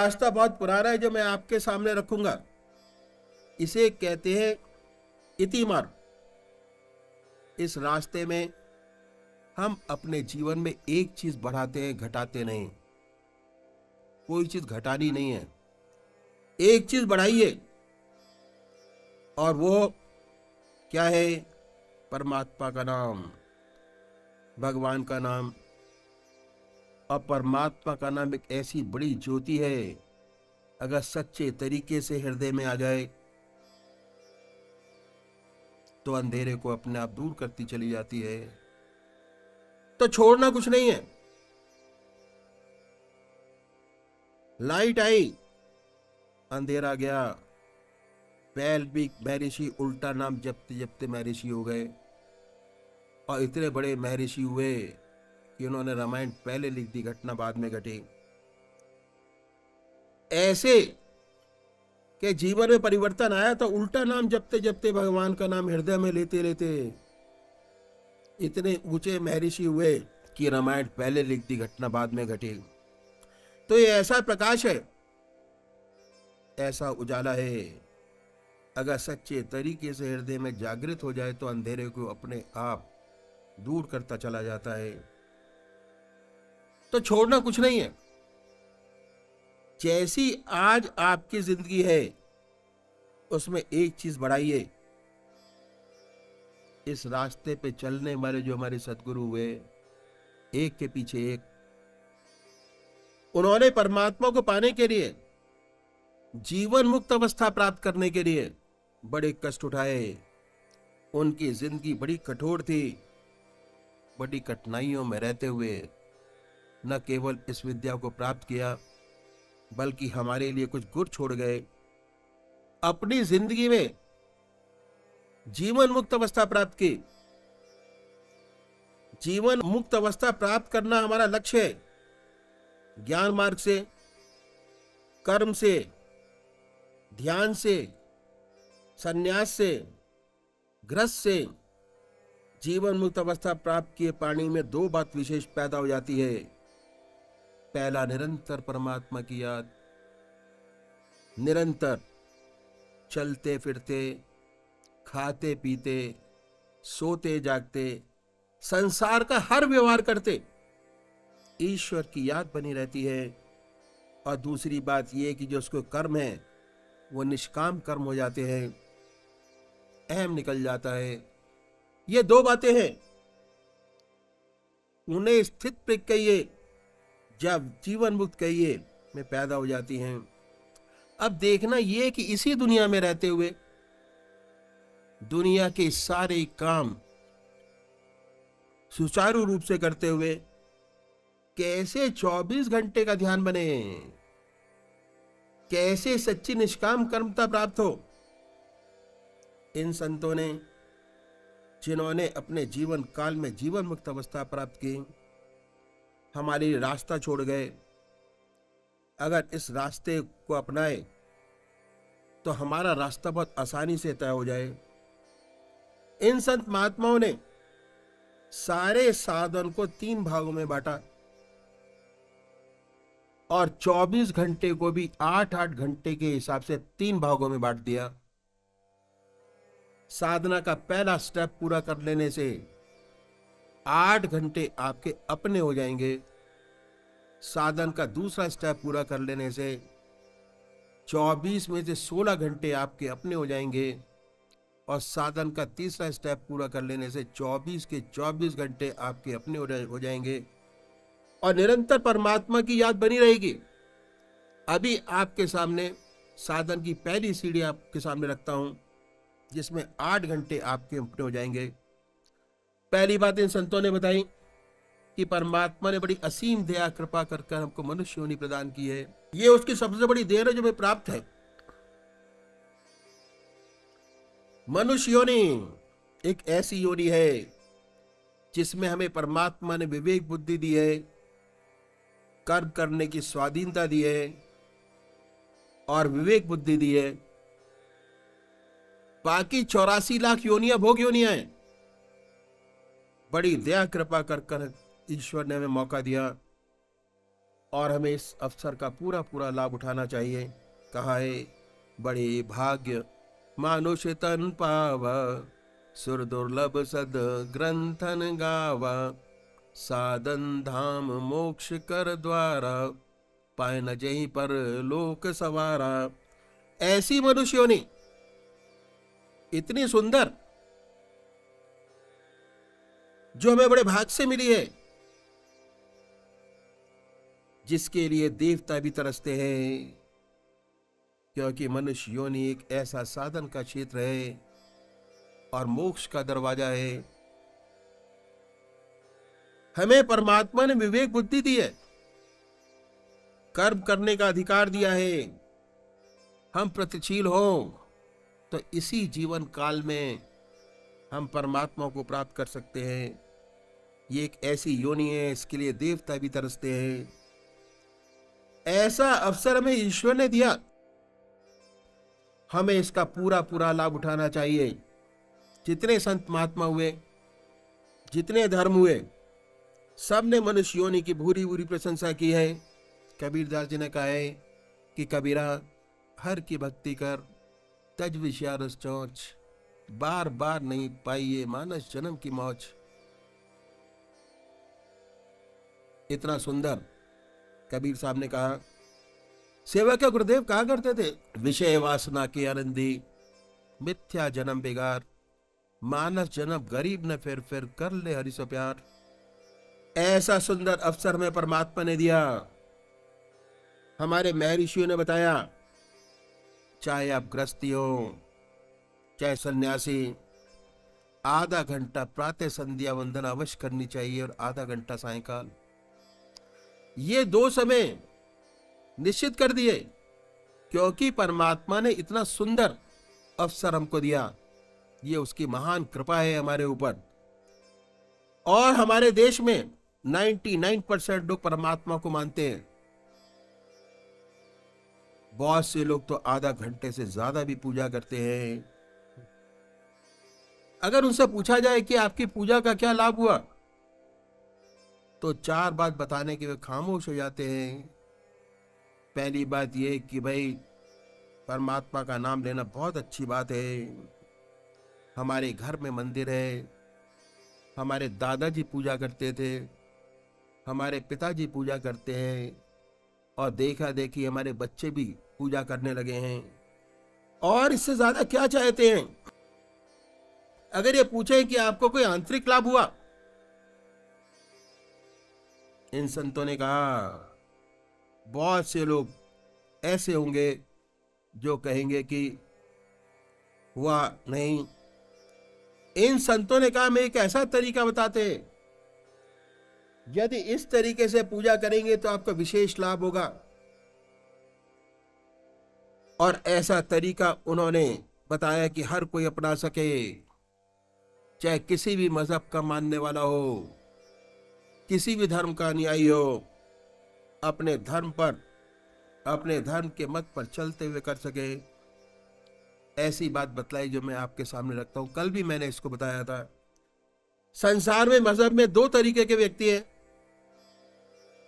रास्ता बहुत पुराना है जो मैं आपके सामने रखूंगा। इसे कहते हैं इति मार्ग। इस रास्ते में हम अपने जीवन में एक चीज बढ़ाते हैं, घटाते नहीं। कोई चीज घटानी नहीं है, एक चीज बढ़ाइए। और वो क्या है? परमात्मा का नाम, भगवान का नाम। और परमात्मा का नाम एक ऐसी बड़ी ज्योति है, अगर सच्चे तरीके से हृदय में आ जाए तो अंधेरे को अपने आप दूर करती चली जाती है। तो छोड़ना कुछ नहीं है। लाइट आई, अंधेरा गया। बैल भी महर्षि उल्टा नाम जपते जपते महर्षि हो गए, और इतने बड़े महर्षि हुए कि उन्होंने रामायण पहले लिख दी, घटना बाद में घटी। ऐसे के जीवन में परिवर्तन आया तो उल्टा नाम जपते जपते, भगवान का नाम हृदय में लेते लेते इतने ऊंचे महर्षि हुए कि रामायण पहले लिख दी, घटना बाद में घटी। तो ये ऐसा प्रकाश है, ऐसा उजाला है, अगर सच्चे तरीके से हृदय में जागृत हो जाए तो अंधेरे को अपने आप दूर करता चला जाता है। तो छोड़ना कुछ नहीं है। जैसी आज आपकी जिंदगी है उसमें एक चीज बढ़ाइए। इस रास्ते पे चलने वाले जो हमारे सदगुरु हुए, एक के पीछे एक, उन्होंने परमात्मा को पाने के लिए, जीवन मुक्त अवस्था प्राप्त करने के लिए बड़े कष्ट उठाए। उनकी जिंदगी बड़ी कठोर थी। बड़ी कठिनाइयों में रहते हुए न केवल इस विद्या को प्राप्त किया, बल्कि हमारे लिए कुछ गुर छोड़ गए। अपनी जिंदगी में जीवन मुक्त अवस्था प्राप्त की। जीवन मुक्त अवस्था प्राप्त करना हमारा लक्ष्य है। ज्ञान मार्ग से, कर्म से, ध्यान से, संन्यास से, गृहस्थ से जीवन मुक्त अवस्था प्राप्त किए प्राणी में दो बात विशेष पैदा हो जाती है। पहला, निरंतर परमात्मा की याद। निरंतर चलते फिरते, खाते पीते, सोते जागते, संसार का हर व्यवहार करते ईश्वर की याद बनी रहती है। और दूसरी बात यह कि जो उसको कर्म है वो निष्काम कर्म हो जाते हैं, अहम निकल जाता है। ये दो बातें हैं, उन्हें स्थित प्रज्ञ कहिए, जब जीवन मुक्त कहिए, में पैदा हो जाती हैं। अब देखना यह कि इसी दुनिया में रहते हुए दुनिया के सारे काम सुचारू रूप से करते हुए कैसे 24 घंटे का ध्यान बने, कैसे सच्ची निष्काम कर्मता प्राप्त हो। इन संतों ने, जिन्होंने अपने जीवन काल में जीवन मुक्त अवस्था प्राप्त की, हमारे लिए रास्ता छोड़ गए। अगर इस रास्ते को अपनाए तो हमारा रास्ता बहुत आसानी से तय हो जाए। इन संत महात्माओं ने सारे साधन को 3 भागों में बांटा और 24 घंटे को भी 8-8 घंटे के हिसाब से 3 भागों में बांट दिया। साधना का पहला स्टेप पूरा कर लेने से 8 घंटे आपके अपने हो जाएंगे। साधन का दूसरा स्टेप पूरा कर लेने से 24 में से 16 घंटे आपके अपने हो जाएंगे। और साधन का तीसरा स्टेप पूरा कर लेने से 24 के 24 घंटे आपके अपने हो जाएंगे और निरंतर परमात्मा की याद बनी रहेगी। अभी आपके सामने साधन की पहली सीढ़ी आपके सामने रखता हूं, जिसमें 8 घंटे आपके अपने हो जाएंगे। पहली बात इन संतों ने बताई कि परमात्मा ने बड़ी असीम दया कृपा कर हमको मनुष्य योनि प्रदान की है। ये उसकी सबसे बड़ी देन है जो हमें प्राप्त है। मनुष्य योनि एक ऐसी योनि है जिसमें हमें परमात्मा ने विवेक बुद्धि दी है, कर्म करने की स्वाधीनता दी है और विवेक बुद्धि दी है। बाकी 84 लाख योनियां भोग योनियां हैं। बड़ी दया कृपा कर ईश्वर ने हमें मौका दिया और हमें इस अवसर का पूरा पूरा लाभ उठाना चाहिए। कहा है, बड़े भाग्य मानुष तन पावा, सुर दुर्लभ सद ग्रंथन गावा, साधन धाम मोक्ष कर द्वारा, पाए न जहीं पर लोक सवारा। ऐसी मनुष्य योनि इतनी सुंदर जो हमें बड़े भाग से मिली है, जिसके लिए देवता भी तरसते हैं, क्योंकि मनुष्य योनि एक ऐसा साधन का क्षेत्र है और मोक्ष का दरवाजा है। हमें परमात्मा ने विवेक बुद्धि दी है, कर्म करने का अधिकार दिया है। हम प्रतिशील हो तो इसी जीवन काल में हम परमात्मा को प्राप्त कर सकते हैं। ये एक ऐसी योनि है, इसके लिए देवता भी तरसते हैं। ऐसा अवसर हमें ईश्वर ने दिया, हमें इसका पूरा पूरा लाभ उठाना चाहिए। जितने संत महात्मा हुए, जितने धर्म हुए, सब ने मनुष्य योनि की भूरी भूरी प्रशंसा की है। कबीरदास जी ने कहा है कि कबीरा हर की भक्ति कर, तज विषयारस चौंच, बार बार नहीं पाइए मानस जन्म की मौज। इतना सुंदर कबीर साहब ने कहा। सेवा के गुरुदेव कहा करते थे, विषय वासना के आनंदी, मिथ्या जन्म बेगार, मानस जन्म गरीब न फिर कर ले हरि सो प्यार। ऐसा सुंदर अवसर में परमात्मा ने दिया। हमारे महर्षियों ने बताया, चाहे आप गृहस्थी हो चाहे सन्यासी, आधा घंटा प्रातः संध्या वंदना अवश्य करनी चाहिए और आधा घंटा सायंकाल। ये 2 समय निश्चित कर दिए, क्योंकि परमात्मा ने इतना सुंदर अवसर हमको दिया। ये उसकी महान कृपा है हमारे ऊपर। और हमारे देश में 99% लोग परमात्मा को मानते हैं। बहुत से लोग तो आधा घंटे से ज्यादा भी पूजा करते हैं। अगर उनसे पूछा जाए कि आपकी पूजा का क्या लाभ हुआ, तो 4 बात बताने के वे खामोश हो जाते हैं। पहली बात यह कि भाई परमात्मा का नाम लेना बहुत अच्छी बात है, हमारे घर में मंदिर है, हमारे दादाजी पूजा करते थे, हमारे पिताजी पूजा करते हैं, और देखा देखी हमारे बच्चे भी पूजा करने लगे हैं। और इससे ज्यादा क्या चाहते हैं? अगर ये पूछे कि आपको कोई आंतरिक लाभ हुआ, इन संतों ने कहा, बहुत से लोग ऐसे होंगे जो कहेंगे कि हुआ नहीं। इन संतों ने कहा, मैं एक ऐसा तरीका बताते हैं, यदि इस तरीके से पूजा करेंगे तो आपका विशेष लाभ होगा। और ऐसा तरीका उन्होंने बताया कि हर कोई अपना सके, चाहे किसी भी मजहब का मानने वाला हो, किसी भी धर्म का अनुयायी हो, अपने धर्म पर, अपने धर्म के मत पर चलते हुए कर सके। ऐसी बात बतलाई जो मैं आपके सामने रखता हूं। कल भी मैंने इसको बताया था। संसार में मजहब में 2 तरीके के व्यक्ति हैं,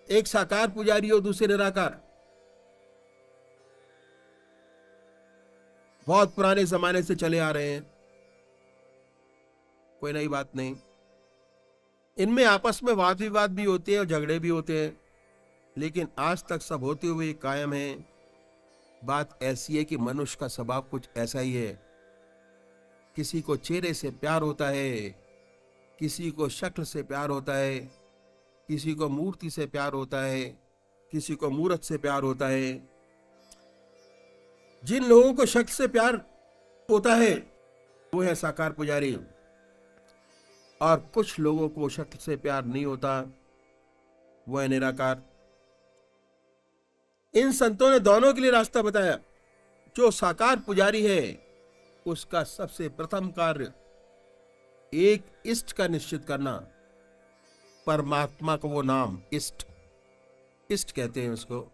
एक साकार पुजारी और दूसरे निराकार। बहुत पुराने जमाने से चले आ रहे हैं, कोई नई बात नहीं। इनमें आपस में वाद विवाद भी होते हैं और झगड़े भी होते हैं, लेकिन आज तक सब होते हुए कायम है। बात ऐसी है कि मनुष्य का स्वभाव कुछ ऐसा ही है। किसी को चेहरे से प्यार होता है, किसी को शक्ल से प्यार होता है, किसी को मूर्ति से प्यार होता है, किसी को मूर्त से प्यार होता है। जिन लोगों को शक्ल से प्यार होता है वो है साकार पुजारी, और कुछ लोगों को शक्ल से प्यार नहीं होता, वो है निराकार। इन संतों ने दोनों के लिए रास्ता बताया। जो साकार पुजारी है उसका सबसे प्रथम कार्य एक इष्ट का निश्चित करना। परमात्मा को वो नाम इष्ट कहते हैं उसको,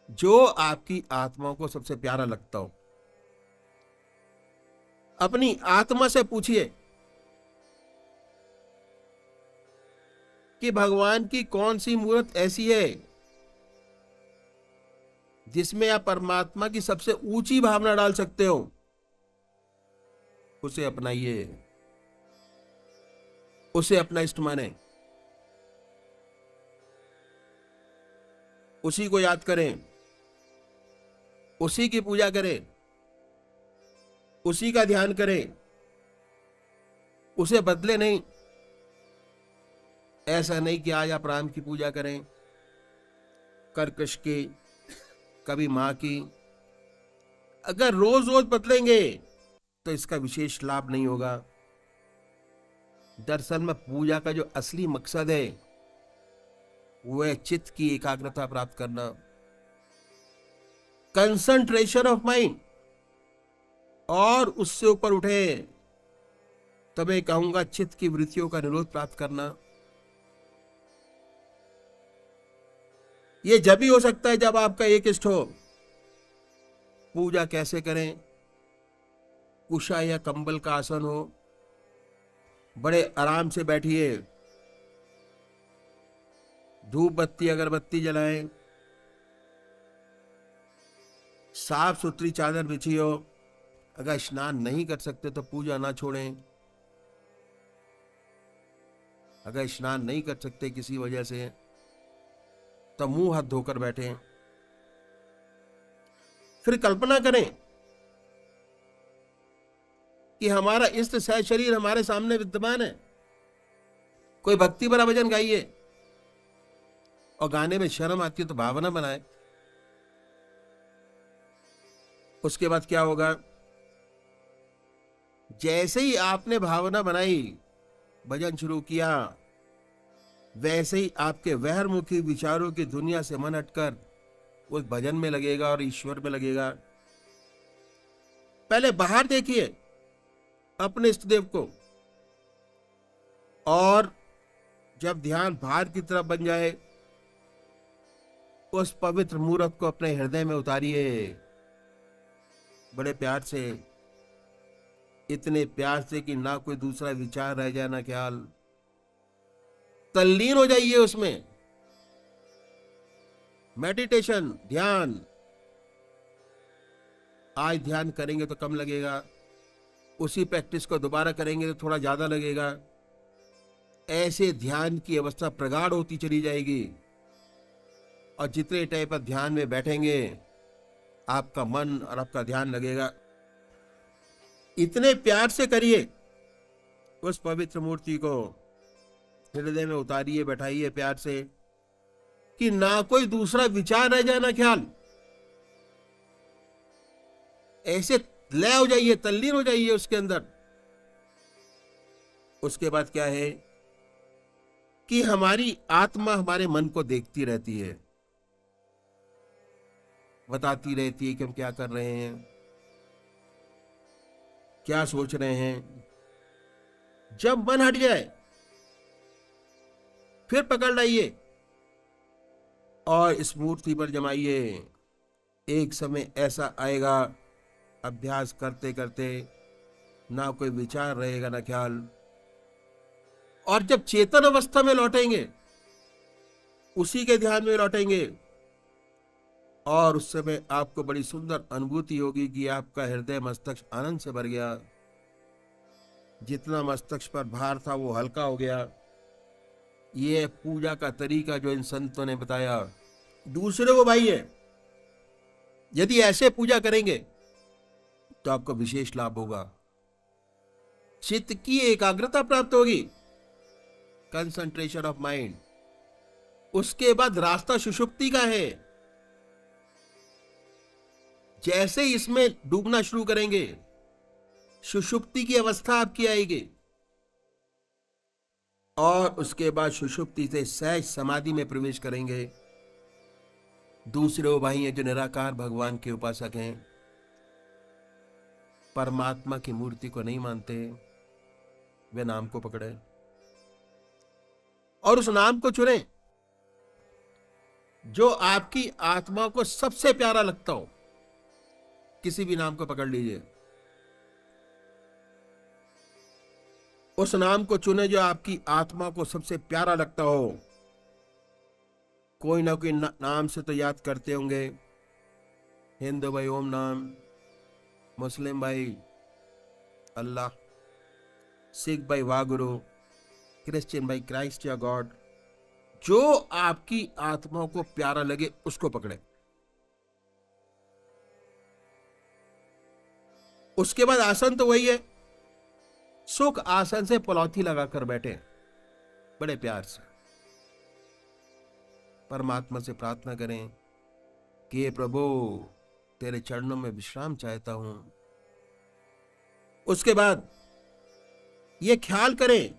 जो आपकी आत्मा को सबसे प्यारा लगता हो। अपनी आत्मा से पूछिए कि भगवान की कौन सी मूर्त ऐसी है जिसमें आप परमात्मा की सबसे ऊंची भावना डाल सकते हो, उसे अपनाइए, उसे अपना इष्ट माने, उसी को याद करें, उसी की पूजा करें, उसी का ध्यान करें, उसे बदले नहीं। ऐसा नहीं कि आज आप राम की पूजा करें, कर कृष्ण की, कभी मां की। अगर रोज रोज बदलेंगे तो इसका विशेष लाभ नहीं होगा। दरअसल में पूजा का जो असली मकसद है वो है चित्त की एकाग्रता प्राप्त करना, कंसंट्रेशन ऑफ माइंड। और उससे ऊपर उठे तो मैं कहूंगा चित्त की वृत्तियों का निरोध प्राप्त करना। ये जब ही हो सकता है जब आपका एक इष्ट हो। पूजा कैसे करें? कुशा या कंबल का आसन हो, बड़े आराम से बैठिए, धूप बत्ती अगरबत्ती जलाएं, साफ सुथरी चादर बिछी हो। अगर स्नान नहीं कर सकते तो पूजा ना छोड़ें। अगर स्नान नहीं कर सकते किसी वजह से तो मुंह हाथ धोकर बैठें। फिर कल्पना करें कि हमारा इष्ट सह शरीर हमारे सामने विद्यमान है। कोई भक्ति भरा भजन गाइए, और गाने में शर्म आती है तो भावना बनाए। उसके बाद क्या होगा? जैसे ही आपने भावना बनाई, भजन शुरू किया, वैसे ही आपके वहरमुखी विचारों की दुनिया से मन हटकर उस भजन में लगेगा और ईश्वर में लगेगा। पहले बाहर देखिए अपने इष्ट देव को, और जब ध्यान बाहर की तरफ बन जाए, उस पवित्र मूर्त को अपने हृदय में उतारिए, बड़े प्यार से, इतने प्यार से कि ना कोई दूसरा विचार रह जाए, ना ख्याल। तल्लीन हो जाइए उसमें। मेडिटेशन, ध्यान। आज ध्यान करेंगे तो कम लगेगा, उसी प्रैक्टिस को दोबारा करेंगे तो थोड़ा ज्यादा लगेगा। ऐसे ध्यान की अवस्था प्रगाढ़ होती चली जाएगी, और जितने टाइप पर ध्यान में बैठेंगे आपका मन और आपका ध्यान लगेगा। इतने प्यार से करिए, उस पवित्र मूर्ति को हृदय में उतारिए, बैठाइए प्यार से, कि ना कोई दूसरा विचार रह जाए, ना ख्याल। ऐसे लय हो जाइए, तल्लीन हो जाइए उसके अंदर। उसके बाद क्या है कि हमारी आत्मा हमारे मन को देखती रहती है, बताती रहती है कि हम क्या कर रहे हैं, क्या सोच रहे हैं। जब मन हट जाए फिर पकड़ लाइए और इस मूर्ति पर जमाइए। एक समय ऐसा आएगा, अभ्यास करते करते ना कोई विचार रहेगा, ना ख्याल। और जब चेतन अवस्था में लौटेंगे, उसी के ध्यान में लौटेंगे, और उस समय आपको बड़ी सुंदर अनुभूति होगी कि आपका हृदय मस्तक आनंद से भर गया। जितना मस्तक पर भार था वो हल्का हो गया। ये पूजा का तरीका जो इन संतों ने बताया, दूसरे को भाई है। यदि ऐसे पूजा करेंगे तो आपको विशेष लाभ होगा, चित्त की एकाग्रता प्राप्त होगी, कंसंट्रेशन ऑफ माइंड। उसके बाद रास्ता सुषुप्ति का है। जैसे ही इसमें डूबना शुरू करेंगे, सुषुप्ति की अवस्था आपकी आएगी, और उसके बाद सुषुप्ति से सहज समाधि में प्रवेश करेंगे। दूसरे वो भाई हैं जो निराकार भगवान के उपासक हैं, परमात्मा की मूर्ति को नहीं मानते, वे नाम को पकड़े और उस नाम को चुने जो आपकी आत्मा को सबसे प्यारा लगता हो। किसी भी नाम को पकड़ लीजिए, उस नाम को चुने जो आपकी आत्मा को सबसे प्यारा लगता हो। कोई ना कोई नाम से तो याद करते होंगे, हिंदू भाई ओम नाम, मुस्लिम भाई अल्लाह, सिख भाई वागुरु, क्रिश्चियन भाई क्राइस्ट या गॉड। जो आपकी आत्मा को प्यारा लगे उसको पकड़े। उसके बाद आसन तो वही है, सुख आसन से पलौथी लगाकर बैठे, बड़े प्यार से परमात्मा से प्रार्थना करें कि हे प्रभु, तेरे चरणों में विश्राम चाहता हूं। उसके बाद ये ख्याल करें,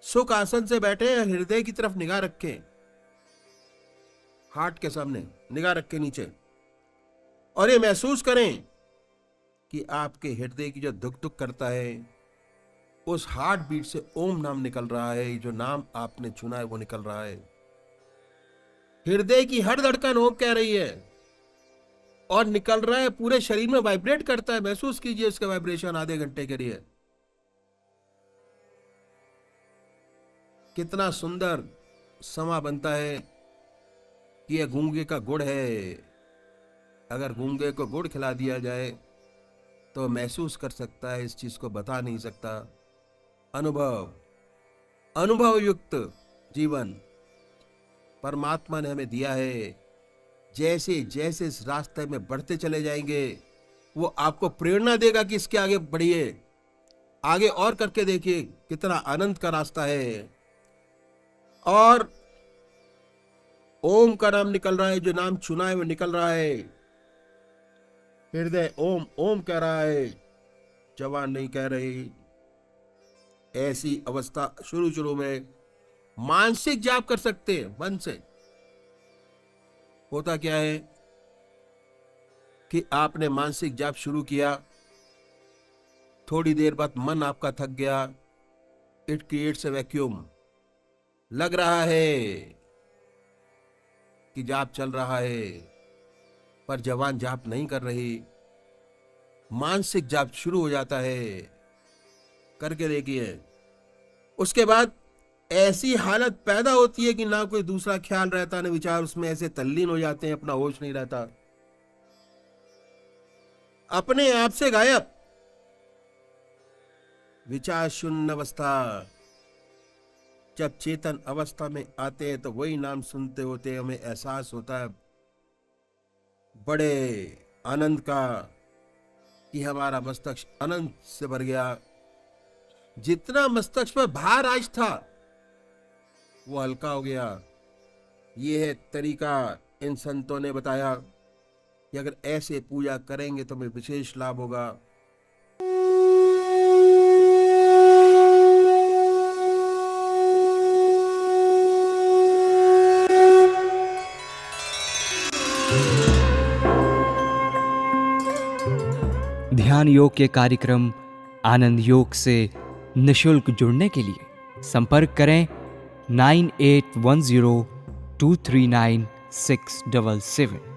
सुख आसन से बैठे, हृदय की तरफ निगाह रखें, हार्ट के सामने निगाह रखें नीचे, और ये महसूस करें कि आपके हृदय की जो दुख दुख करता है, उस हार्ट बीट से ओम नाम निकल रहा है। जो नाम आपने चुना है वो निकल रहा है। हृदय की हर धड़कन ओम कह रही है और निकल रहा है, पूरे शरीर में वाइब्रेट करता है। महसूस कीजिए इसका वाइब्रेशन आधे घंटे के लिए। कितना सुंदर समा बनता है कि यह गूंगे का गुड़ है। अगर गूंगे को गुड़ खिला दिया जाए तो महसूस कर सकता है, इस चीज को बता नहीं सकता। अनुभव युक्त जीवन परमात्मा ने हमें दिया है। जैसे जैसे इस रास्ते में बढ़ते चले जाएंगे, वो आपको प्रेरणा देगा कि इसके आगे बढ़िए, आगे और करके देखिए, कितना आनंद का रास्ता है। और ओम का नाम निकल रहा है, जो नाम चुना है वो निकल रहा है। हृदय ओम ओम कह रहा है, जवान नहीं कह रही। ऐसी अवस्था शुरू में मानसिक जाप कर सकते हैं मन से। होता क्या है कि आपने मानसिक जाप शुरू किया, थोड़ी देर बाद मन आपका थक गया, इट क्रिएट्स अ वैक्यूम। लग रहा है कि जाप चल रहा है, पर जवान जाप नहीं कर रही। मानसिक जाप शुरू हो जाता है, करके देखिए। उसके बाद ऐसी हालत पैदा होती है कि ना कोई दूसरा ख्याल रहता, ना विचार, उसमें ऐसे तल्लीन हो जाते हैं, अपना होश नहीं रहता, अपने आप से गायब, विचार शून्य अवस्था। जब चेतन अवस्था में आते हैं तो वही नाम सुनते होते, हमें एहसास होता है बड़े आनंद का कि हमारा मस्तिष्क आनंद से भर गया। जितना मस्तिष्क पर भार आज था वो हल्का हो गया। ये है तरीका, इन संतों ने बताया कि अगर ऐसे पूजा करेंगे तो हमें विशेष लाभ होगा। ध्यान योग के कार्यक्रम आनंद योग से निशुल्क जुड़ने के लिए संपर्क करें 9810239677।